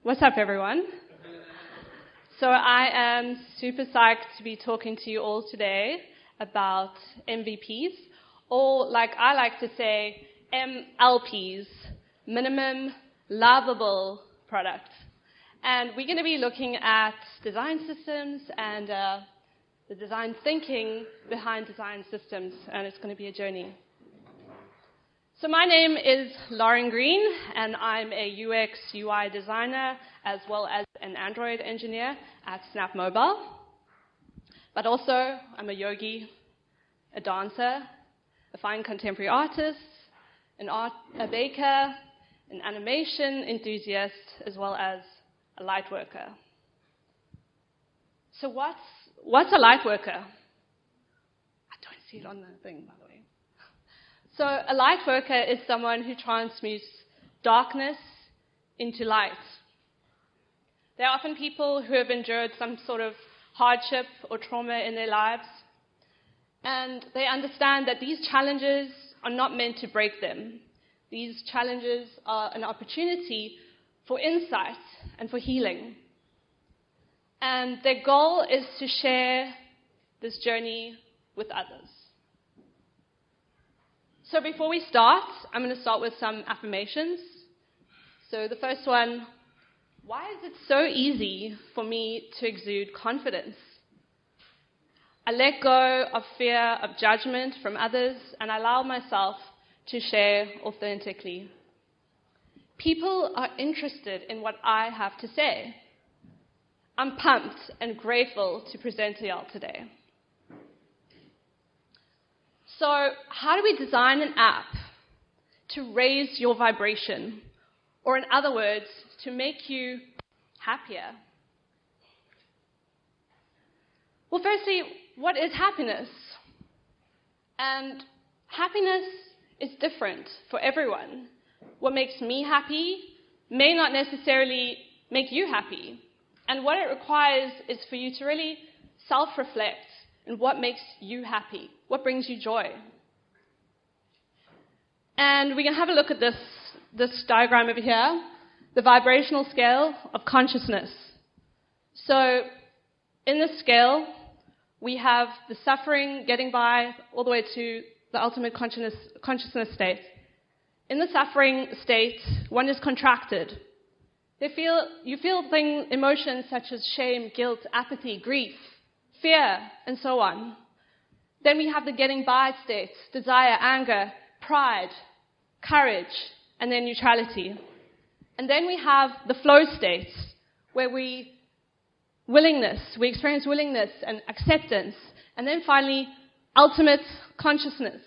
What's up, everyone? So I am super psyched to be talking to you all today about MVPs, or like I like to say, MLPs, Minimum Loveable Product. And we're going to be looking at design systems and the design thinking behind design systems, and it's going to be a journey. So my name is Lauren Green, and I'm a UX UI designer as well as an Android engineer at Snap Mobile. But also, I'm a yogi, a dancer, a fine contemporary artist, a baker, an animation enthusiast, as well as a light worker. So what's a light worker? I don't see it on the thing, by the way. So a light worker is someone who transmutes darkness into light. They're often people who have endured some sort of hardship or trauma in their lives, and they understand that these challenges are not meant to break them. These challenges are an opportunity for insight and for healing. And their goal is to share this journey with others. So before we start, I'm going to start with some affirmations. So the first one, why is it so easy for me to exude confidence? I let go of fear of judgment from others and allow myself to share authentically. People are interested in what I have to say. I'm pumped and grateful to present to y'all today. So how do we design an app to raise your vibration? Or in other words, to make you happier? Well, firstly, what is happiness? And happiness is different for everyone. What makes me happy may not necessarily make you happy. And what it requires is for you to really self-reflect on what makes you happy, what brings you joy. And we can have a look at this diagram over here, the vibrational scale of consciousness. So in this scale, we have the suffering getting by all the way to the ultimate consciousness state. In the suffering state, one is contracted. You feel emotions such as shame, guilt, apathy, grief, fear, and so on. Then we have the getting by states, desire, anger, pride, courage, and then neutrality. And then we have the flow states, where we experience willingness and acceptance. And then finally, ultimate consciousness,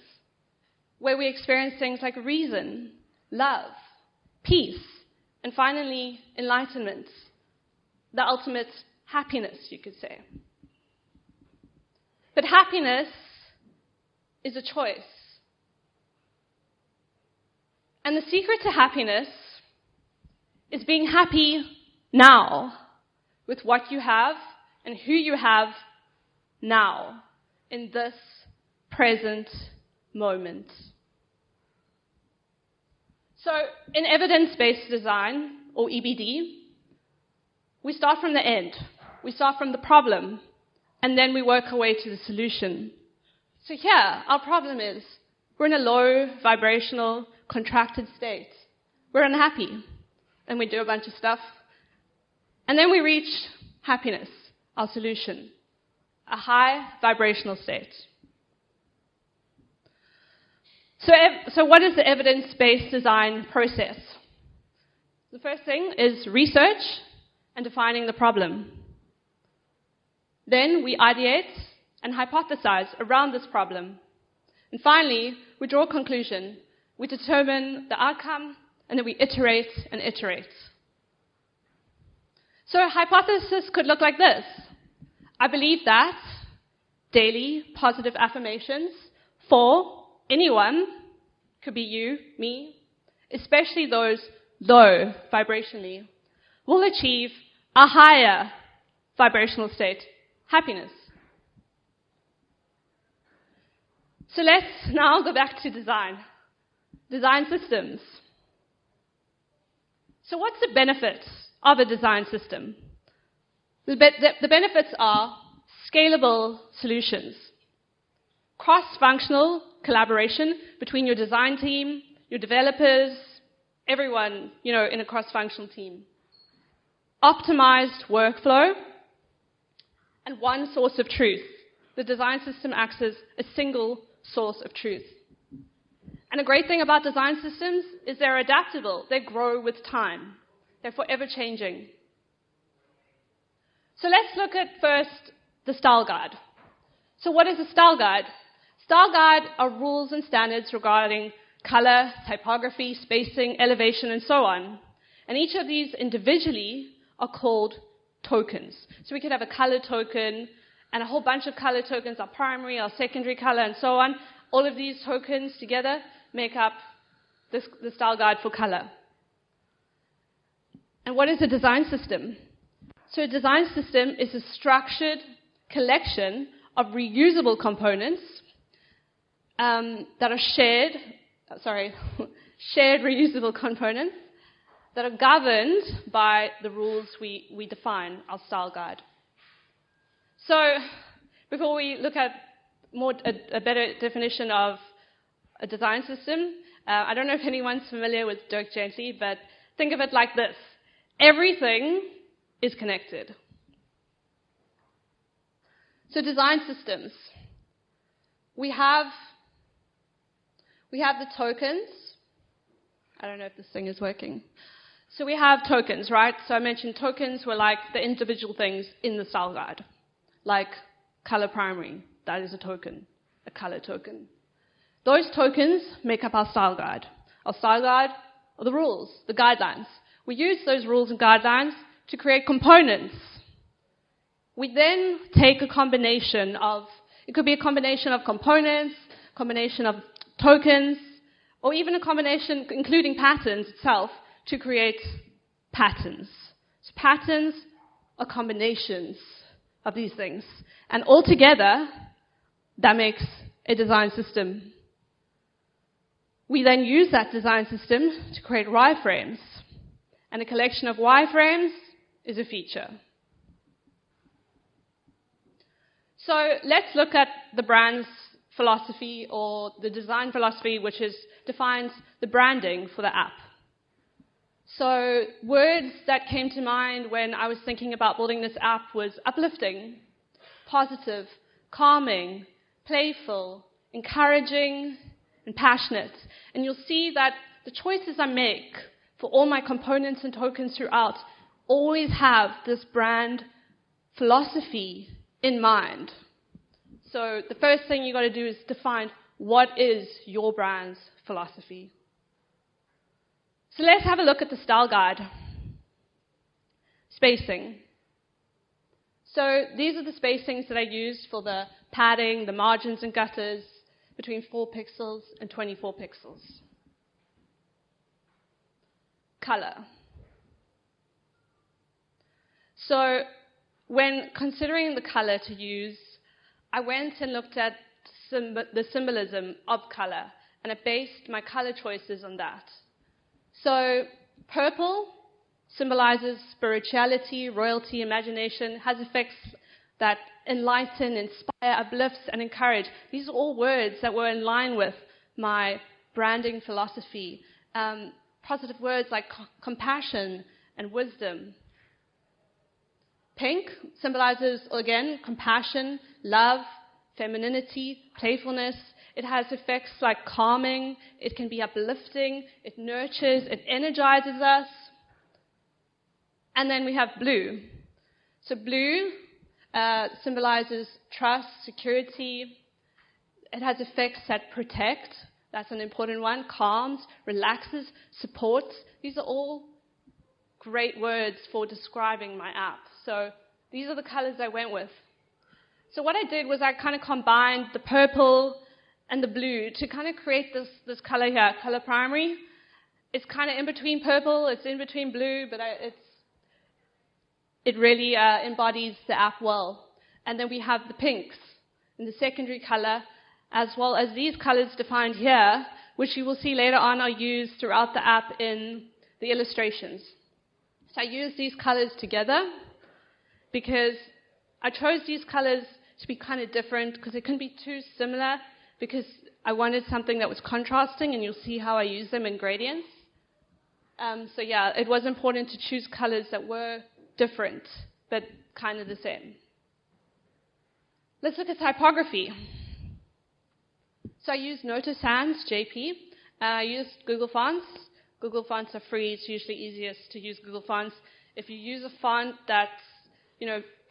where we experience things like reason, love, peace, and finally, enlightenment, the ultimate happiness, you could say. But happiness is a choice. And the secret to happiness is being happy now with what you have and who you have now in this present moment. So in evidence-based design, or EBD, we start from the end. We start from the problem, and then we work our way to the solution. So here, our problem is we're in a low vibrational, contracted state. We're unhappy, and we do a bunch of stuff. And then we reach happiness, our solution, a high vibrational state. So what is the evidence-based design process? The first thing is research and defining the problem. Then we ideate and hypothesize around this problem. And finally, we draw a conclusion. We determine the outcome, and then we iterate and iterate. So a hypothesis could look like this. I believe that daily positive affirmations for anyone, could be you, me, especially those low vibrationally, will achieve a higher vibrational state, happiness. So let's now go back to design systems. So what's the benefit of a design system. The benefits are scalable solutions, cross-functional collaboration between your design team, your developers, everyone, in a cross-functional team, optimized workflow, and one source of truth. The design system acts as a single source of truth. And a great thing about design systems is they're adaptable. They grow with time. They're forever changing. So let's look at first the style guide. So what is a style guide? Style guide are rules and standards regarding color, typography, spacing, elevation, and so on. And each of these individually are called tokens. So we could have a color token, and a whole bunch of color tokens are primary or secondary color, and so on. All of these tokens together make up the style guide for color. And what is a design system? So a design system is a structured collection of reusable components that are shared reusable components that are governed by the rules we define, our style guide. So before we look at a better definition of a design system, I don't know if anyone's familiar with Dirk Gently, but think of it like this. Everything is connected. So design systems. We have the tokens. I don't know if this thing is working. So we have tokens, right? So I mentioned tokens were like the individual things in the style guide, like color primary. That is a token, a color token. Those tokens make up our style guide. Our style guide are the rules, the guidelines. We use those rules and guidelines to create components. We then take a combination of, it could be a combination of components, combination of tokens, or even a combination including patterns itself to create patterns. So patterns are combinations of these things. And altogether, that makes a design system. We then use that design system to create wireframes. And a collection of wireframes is a feature. So let's look at the brand's philosophy or the design philosophy, which defines the branding for the app. So words that came to mind when I was thinking about building this app was uplifting, positive, calming, playful, encouraging, and passionate. And you'll see that the choices I make for all my components and tokens throughout always have this brand philosophy in mind. So the first thing you've got to do is define what is your brand's philosophy. So let's have a look at the style guide. Spacing. So these are the spacings that I used for the padding, the margins and gutters between 4 pixels and 24 pixels. Color. So when considering the color to use, I went and looked at the symbolism of color, and I based my color choices on that. So purple symbolizes spirituality, royalty, imagination, has effects that enlighten, inspire, uplifts, and encourage. These are all words that were in line with my branding philosophy. Positive words like compassion and wisdom. Pink symbolizes, again, compassion, love, femininity, playfulness. It has effects like calming. It can be uplifting. It nurtures. It energizes us. And then we have blue. So blue symbolizes trust, security. It has effects that protect. That's an important one. Calms, relaxes, supports. These are all great words for describing my app. So these are the colors I went with. So what I did was I kind of combined the purple and the blue to kind of create this color here, color primary. It's kind of in between purple, it's in between blue, but it really embodies the app well. And then we have the pinks in the secondary color, as well as these colors defined here, which you will see later on are used throughout the app in the illustrations. So I used these colors together because I chose these colors to be kind of different because it couldn't be too similar because I wanted something that was contrasting, and you'll see how I use them in gradients. So yeah, it was important to choose colors that were different, but kind of the same. Let's look at typography. So I used Noto Sans JP. I used Google Fonts. Google Fonts are free. It's usually easiest to use Google Fonts. If you use a font that's,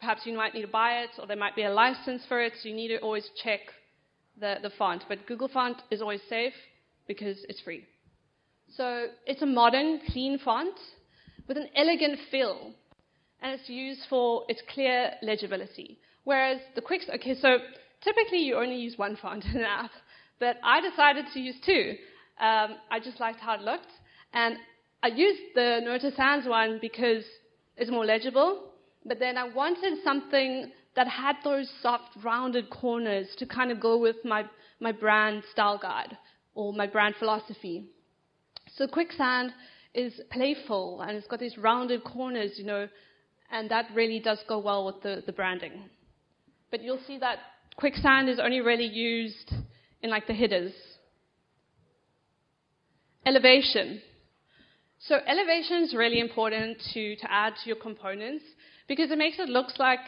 perhaps you might need to buy it, or there might be a license for it, so you need to always check the font. But Google Font is always safe because it's free. So it's a modern, clean font with an elegant feel, and it's used for its clear legibility. Whereas the so typically you only use one font in an app, but I decided to use two. I just liked how it looked, and I used the Noto Sans one because it's more legible, but then I wanted something that had those soft, rounded corners to kind of go with my brand style guide or my brand philosophy. So Quicksand is playful, and it's got these rounded corners, and that really does go well with the branding. But you'll see that Quicksand is only really used in the headers. Elevation. So elevation is really important to add to your components because it makes it look like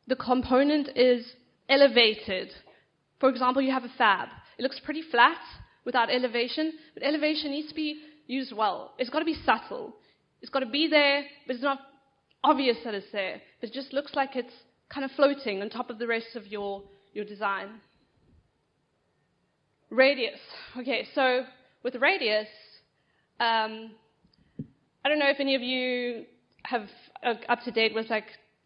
the component is elevated. For example, you have a fab. It looks pretty flat without elevation, but elevation needs to be used well. It's got to be subtle. It's got to be there, but it's not obvious that it's there. It just looks like it's kind of floating on top of the rest of your design. Radius. Okay, so with radius, I don't know if any of you have up to date with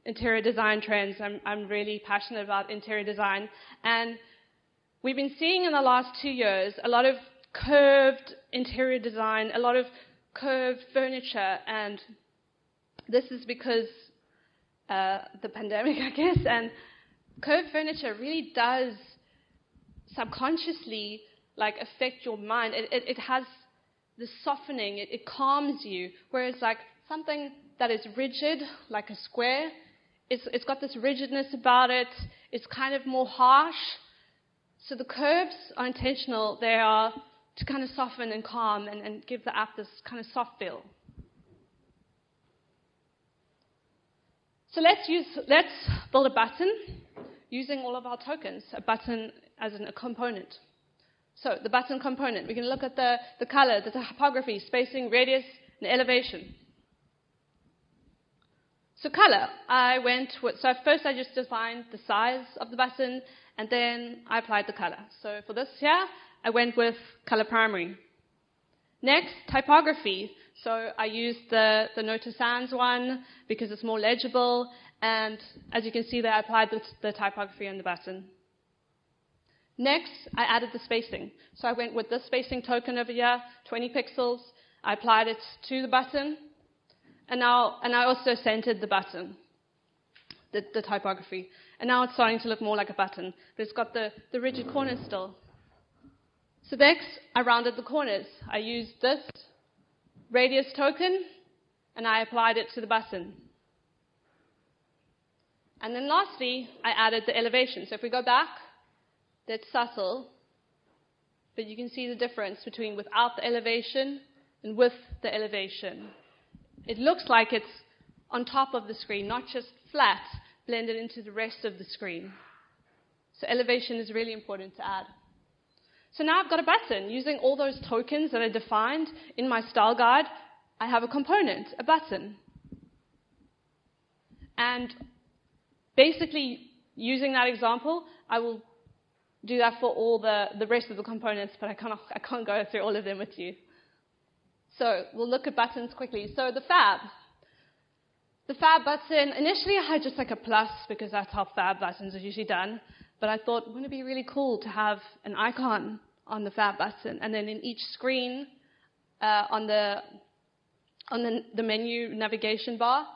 interior design trends. I'm really passionate about interior design, and we've been seeing in the last 2 years a lot of curved interior design, a lot of curved furniture, and this is because the pandemic, I guess, and curved furniture really does subconsciously affect your mind. It has this softening, it calms you, whereas something that is rigid, like a square, it's got this rigidness about it, it's kind of more harsh. So the curves are intentional. They are to kind of soften and calm and give the app this kind of soft feel. So let's build a button using all of our tokens, a button as a component. So the button component, we can look at the color, the typography, spacing, radius, and elevation. So color, so first I just defined the size of the button, and then I applied the color. So for this here, I went with color primary. Next, typography. So I used the Noto Sans one because it's more legible, and as you can see there, I applied the typography on the button. Next, I added the spacing. So I went with this spacing token over here, 20 pixels. I applied it to the button, and I also centered the button, the typography. And now it's starting to look more like a button, but it's got the rigid corners still. So next, I rounded the corners. I used this radius token, and I applied it to the button. And then lastly, I added the elevation. So if we go back, that's subtle, but you can see the difference between without the elevation and with the elevation. It looks like it's on top of the screen, not just flat, blended into the rest of the screen. So elevation is really important to add. So now I've got a button. Using all those tokens that I defined in my style guide, I have a component, a button. And basically, using that example, I will do that for all the rest of the components, but I can't go through all of them with you. So we'll look at buttons quickly. So the fab button, initially I had just a plus because that's how fab buttons are usually done. But I thought, wouldn't it be really cool to have an icon on the fab button? And then in each screen, on the menu navigation bar,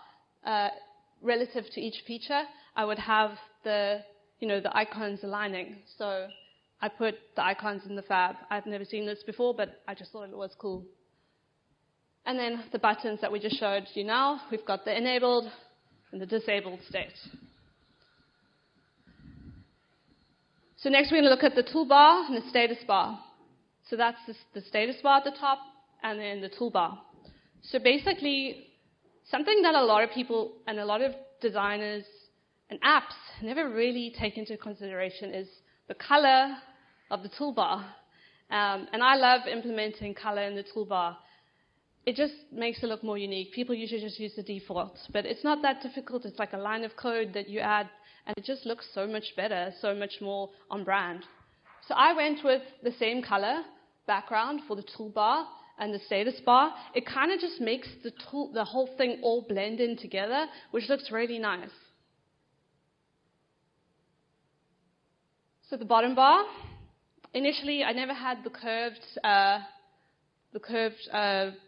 relative to each feature, I would have the icons aligning. So I put the icons in the fab. I've never seen this before, but I just thought it was cool. And then the buttons that we just showed you now, we've got the enabled and the disabled state. So next we're going to look at the toolbar and the status bar. So that's the status bar at the top and then the toolbar. So basically, something that a lot of people and a lot of designers and apps never really take into consideration is the color of the toolbar. And I love implementing color in the toolbar. It just makes it look more unique. People usually just use the default, but it's not that difficult. It's like a line of code that you add, and it just looks so much better, so much more on brand. So I went with the same color background for the toolbar and the status bar. It kind of just makes the whole thing all blend in together, which looks really nice. So the bottom bar, initially I never had the curved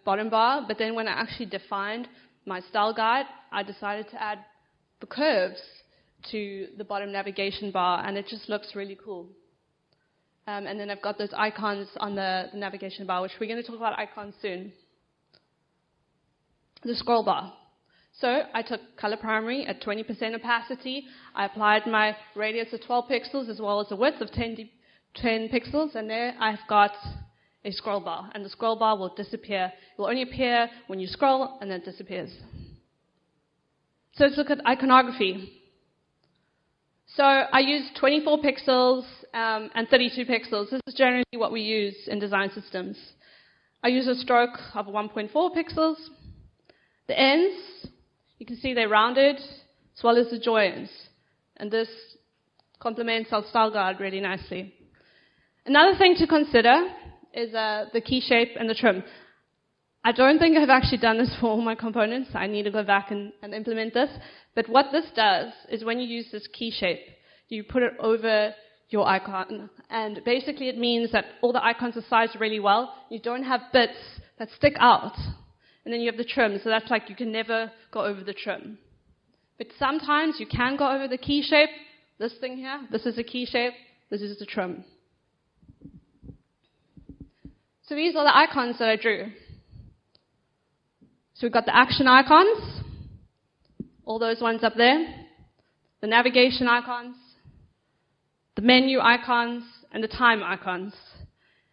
bottom bar, but then when I actually defined my style guide, I decided to add the curves to the bottom navigation bar, and it just looks really cool. And then I've got those icons on the navigation bar, which we're going to talk about icons soon. The scroll bar. So I took color primary at 20% opacity. I applied my radius of 12 pixels as well as a width of 10 pixels, and there I've got a scroll bar, and the scroll bar will disappear. It will only appear when you scroll, and then it disappears. So let's look at iconography. So I use 24 pixels and 32 pixels. This is generally what we use in design systems. I use a stroke of 1.4 pixels. The ends, you can see they're rounded, as well as the joins. And this complements our style guide really nicely. Another thing to consider is the key shape and the trim. I don't think I've actually done this for all my components. I need to go back and implement this. But what this does is when you use this key shape, you put it over your icon. And basically it means that all the icons are sized really well. You don't have bits that stick out. And then you have the trim. So that's like you can never go over the trim. But sometimes you can go over the key shape. This thing here, this is the key shape. This is the trim. So these are the icons that I drew. So we've got the action icons, all those ones up there, the navigation icons, the menu icons, and the time icons.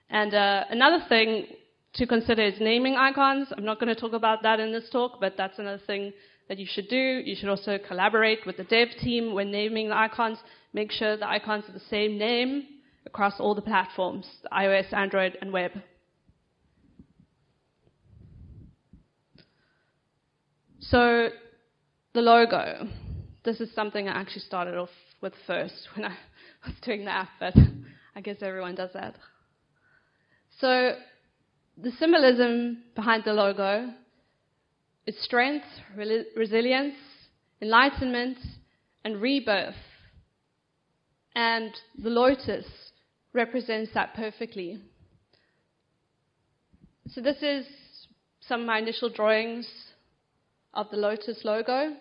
And another thing to consider is naming icons. I'm not going to talk about that in this talk, but that's another thing that you should do. You should also collaborate with the dev team when naming the icons. Make sure the icons are the same name across all the platforms, the iOS, Android, and web. So the logo, this is something I actually started off with first when I was doing the app, but I guess everyone does that. So the symbolism behind the logo is strength, resilience, enlightenment, and rebirth. And the lotus represents that perfectly. So this is some of my initial drawings of the lotus logo.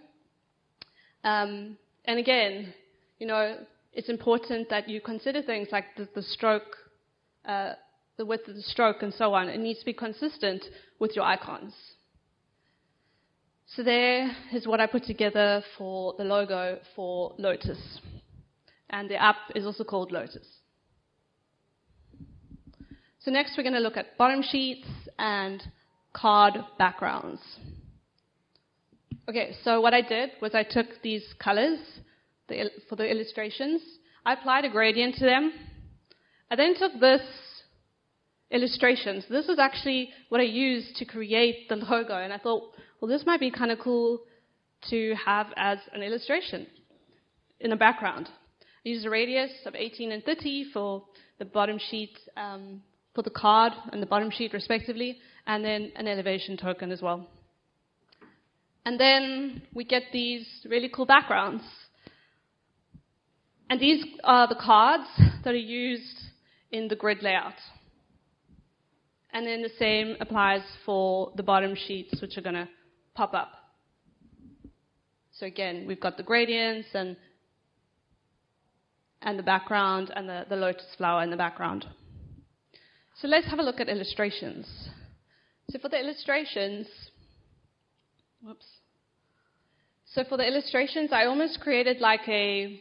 And again, you know, it's important that you consider things like the stroke, the width of the stroke, and so on. It needs to be consistent with your icons. So there is what I put together for the logo for Lotus. And the app is also called Lotus. So next we're going to look at bottom sheets and card backgrounds. Okay, so what I did was I took these colors for the illustrations. I applied a gradient to them. I then took this illustration. So this is actually what I used to create the logo. And I thought, well, this might be kind of cool to have as an illustration in a background. I used a radius of 18 and 30 for the bottom sheet, for the card and the bottom sheet respectively, and then an elevation token as well. And then we get these really cool backgrounds. And these are the cards that are used in the grid layout. And then the same applies for the bottom sheets, which are going to pop up. So again, we've got the gradients and the background and the lotus flower in the background. So let's have a look at illustrations. So for the illustrations, I almost created like a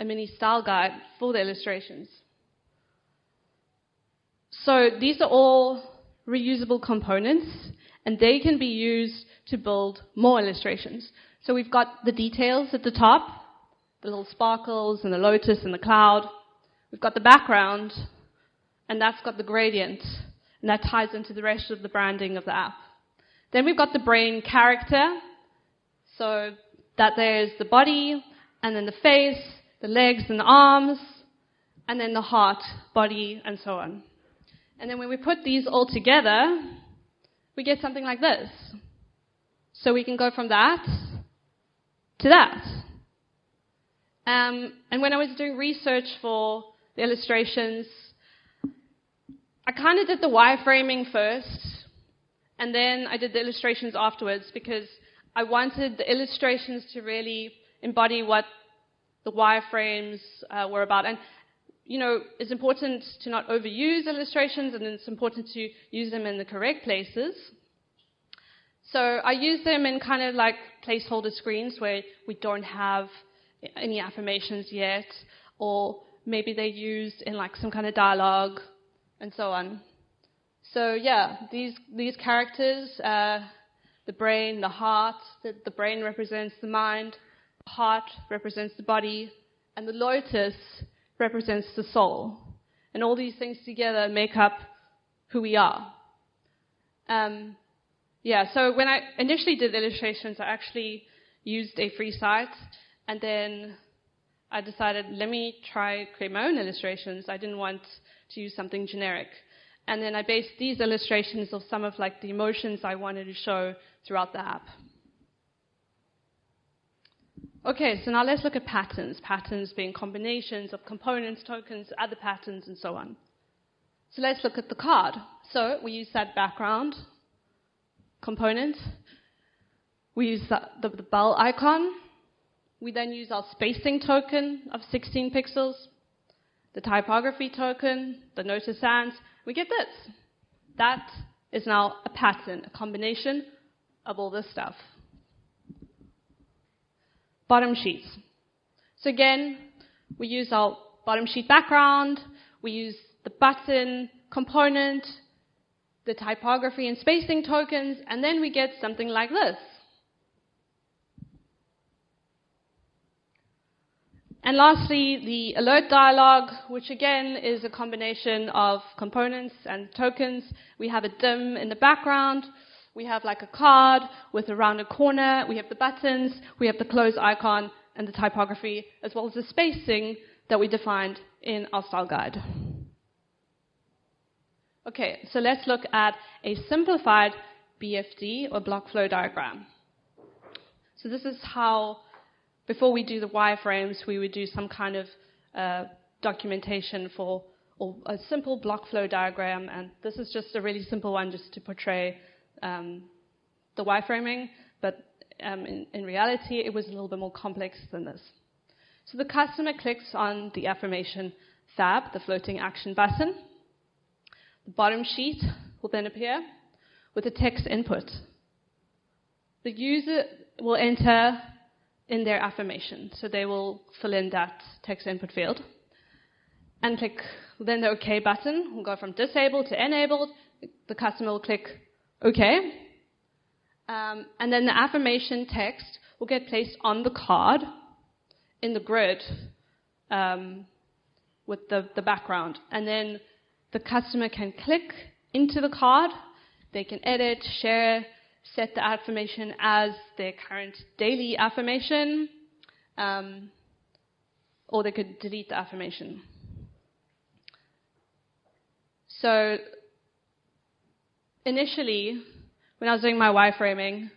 mini style guide for the illustrations. So these are all reusable components, and they can be used to build more illustrations. So we've got the details at the top, the little sparkles and the lotus and the cloud. We've got the background, and that's got the gradient, and that ties into the rest of the branding of the app. Then we've got the brain character, so that there's the body, and then the face, the legs and the arms, and then the heart, body, and so on. And then when we put these all together, we get something like this. So we can go from that to that. And when I was doing research for the illustrations, I kind of did the wireframing first, and then I did the illustrations afterwards, because I wanted the illustrations to really embody what the wireframes were about. And, you know, it's important to not overuse illustrations, and it's important to use them in the correct places. So I use them in kind of like placeholder screens where we don't have any affirmations yet, or maybe they're used in like some kind of dialogue, and so on. So yeah, these characters, the brain, the heart, the brain represents the mind, the heart represents the body, and the lotus represents the soul. And all these things together make up who we are. So when I initially did illustrations, I actually used a free site, and then I decided, let me try create my own illustrations. I didn't want to use something generic. And then I based these illustrations of some of like the emotions I wanted to show throughout the app. Okay, so now let's look at patterns. Patterns being combinations of components, tokens, other patterns, and so on. So let's look at the card. So we use that background component. We use the bell icon. We then use our spacing token of 16 pixels, the typography token, the notice sans. We get this. That is now a pattern, a combination of all this stuff. Bottom sheets. So again, we use our bottom sheet background, we use the button component, the typography and spacing tokens, and then we get something like this. And lastly, the alert dialog, which again is a combination of components and tokens. We have a dim in the background. We have like a card with a rounded corner. We have the buttons. We have the close icon and the typography, as well as the spacing that we defined in our style guide. Okay, so let's look at a simplified BFD, or block flow diagram. So this is how, before we do the wireframes, we would do some kind of documentation for a simple block flow diagram, and this is just a really simple one just to portray the wireframing, but in reality it was a little bit more complex than this. So the customer clicks on the affirmation tab, the floating action button. The bottom sheet will then appear with a text input. The user will enter in their affirmation, so they will fill in that text input field and click then the OK button. Will go from disabled to enabled. The customer will click OK, and then the affirmation text will get placed on the card in the grid with the background, and then the customer can click into the card. They can edit, share, set the affirmation as their current daily affirmation, or they could delete the affirmation. So initially, when I was doing my wireframing,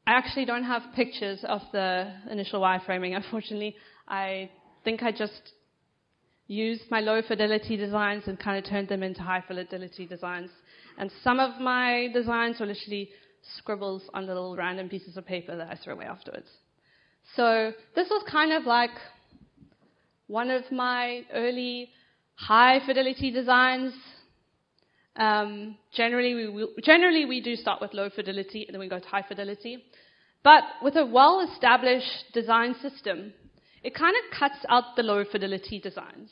I actually don't have pictures of the initial wireframing, unfortunately. I think I just used my low fidelity designs and kind of turned them into high fidelity designs. And some of my designs were literally scribbles on little random pieces of paper that I threw away afterwards. So this was kind of like one of my early high fidelity designs. Generally, we do start with low fidelity, and then we go to high fidelity. But with a well-established design system, it kind of cuts out the low fidelity designs.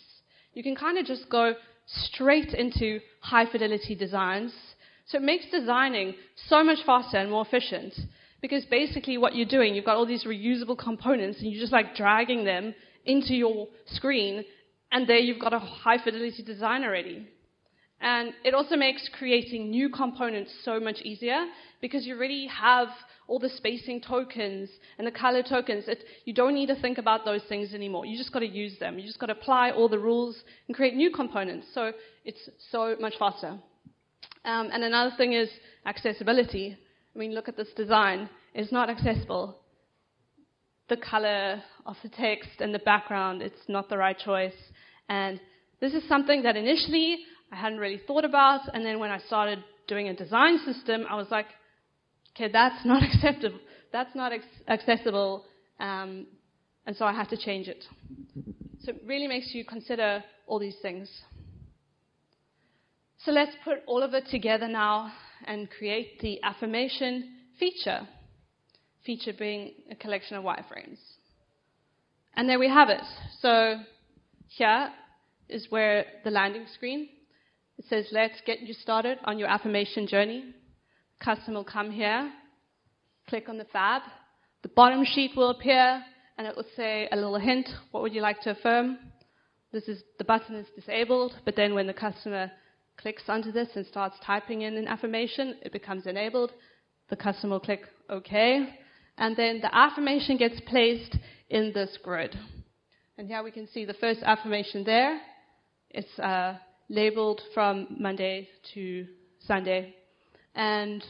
You can kind of just go straight into high fidelity designs. So it makes designing so much faster and more efficient, because basically what you're doing, you've got all these reusable components, and you're just like dragging them into your screen, and there you've got a high fidelity design already. And it also makes creating new components so much easier, because you already have all the spacing tokens and the color tokens. You don't need to think about those things anymore. You just got to use them. You just got to apply all the rules and create new components. So it's so much faster. And another thing is accessibility. I mean, look at this design. It's not accessible. The color of the text and the background, it's not the right choice. And this is something that initially I hadn't really thought about. And then when I started doing a design system, I was like, okay, that's not acceptable. That's not accessible. And so I had to change it. So it really makes you consider all these things. So let's put all of it together now and create the affirmation feature. Feature being a collection of wireframes. And there we have it. So here is where the landing screen. It says, let's get you started on your affirmation journey. Customer will come here, click on the fab. The bottom sheet will appear, and it will say a little hint, what would you like to affirm? The button is disabled, but then when the customer clicks onto this and starts typing in an affirmation, it becomes enabled. The customer will click OK, and then the affirmation gets placed in this grid. And here we can see the first affirmation there. It's labeled from Monday to Sunday. And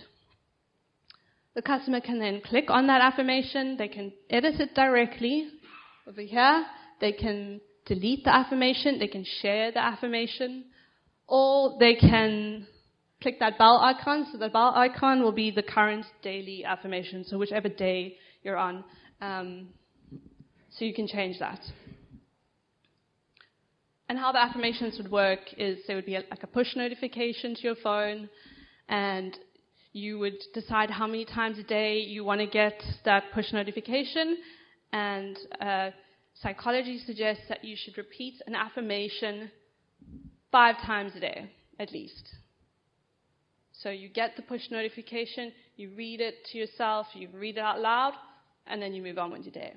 the customer can then click on that affirmation. They can edit it directly over here. They can delete the affirmation. They can share the affirmation. Or they can click that bell icon. So the bell icon will be the current daily affirmation, so whichever day you're on. So you can change that. And how the affirmations would work is there would be like a push notification to your phone, and you would decide how many times a day you want to get that push notification. And psychology suggests that you should repeat an affirmation 5 times a day, at least. So you get the push notification, you read it to yourself, you read it out loud, and then you move on with your day.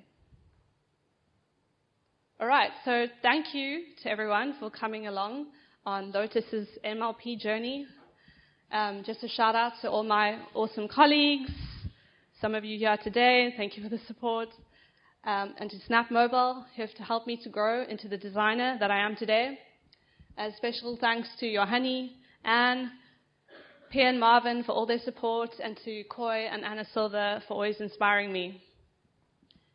All right, so thank you to everyone for coming along on Lotus's MLP journey. Just a shout out to all my awesome colleagues, some of you here today, thank you for the support, and to Snap Mobile, who have to help me to grow into the designer that I am today. A special thanks to Johanni, Anne, Pierre and Marvin for all their support, and to Koi and Anna Silva for always inspiring me.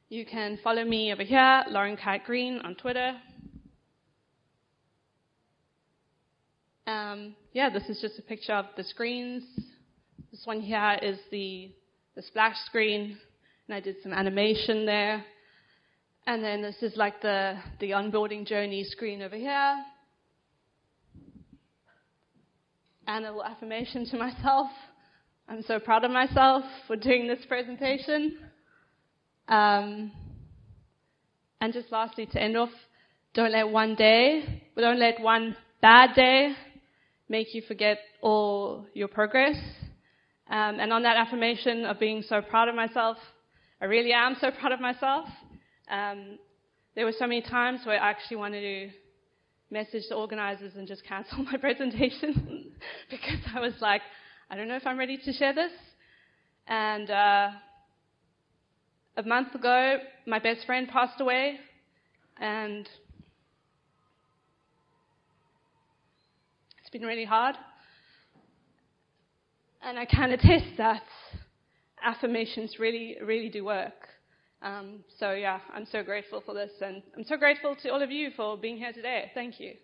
You can follow me over here, Lauren Kite Green, on Twitter. This is just a picture of the screens. This one here is the splash screen, and I did some animation there. And then this is like the onboarding journey screen over here. And a little affirmation to myself. I'm so proud of myself for doing this presentation. And just lastly, to end off, don't let one bad day make you forget all your progress. And on that affirmation of being so proud of myself, I really am so proud of myself. There were so many times where I actually wanted to message the organizers and just cancel my presentation because I was like, I don't know if I'm ready to share this. And a month ago, my best friend passed away, and it's been really hard. And I can attest that affirmations really, really do work. I'm so grateful for this, and I'm so grateful to all of you for being here today. Thank you.